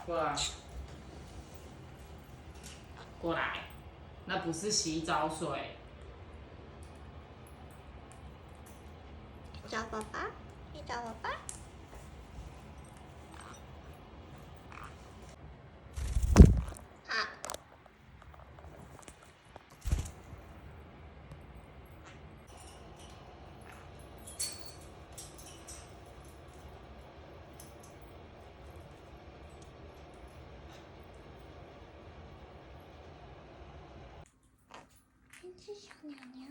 过来，过来，那不是洗澡水。找爸爸，你找爸爸。好。一只小鸟鸟。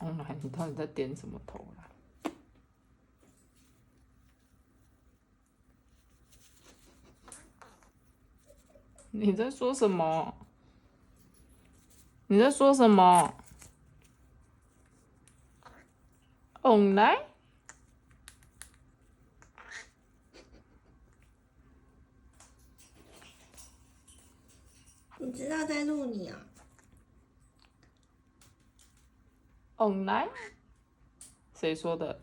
哦，来，你到底在点什么头啦？你在说什么？你在说什么？哦，来。你知道在录你啊？哦，来。谁说的？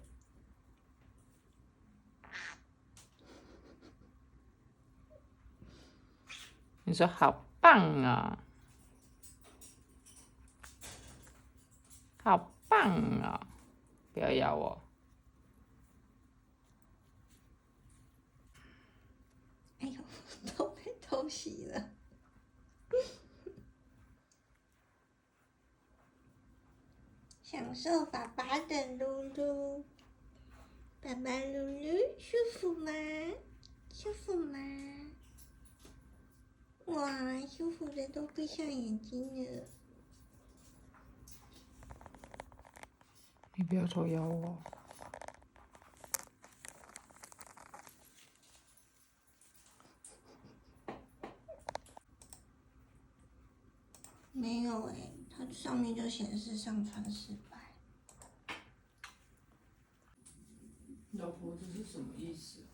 你说好棒啊！好棒啊！不要咬我。哎呦，都被偷袭了。享受爸爸的噜噜，爸爸噜噜舒服吗？舒服吗？哇，舒服的都闭上眼睛了。你不要偷咬我。没有它上面就显示上传失败。老婆，这是什么意思？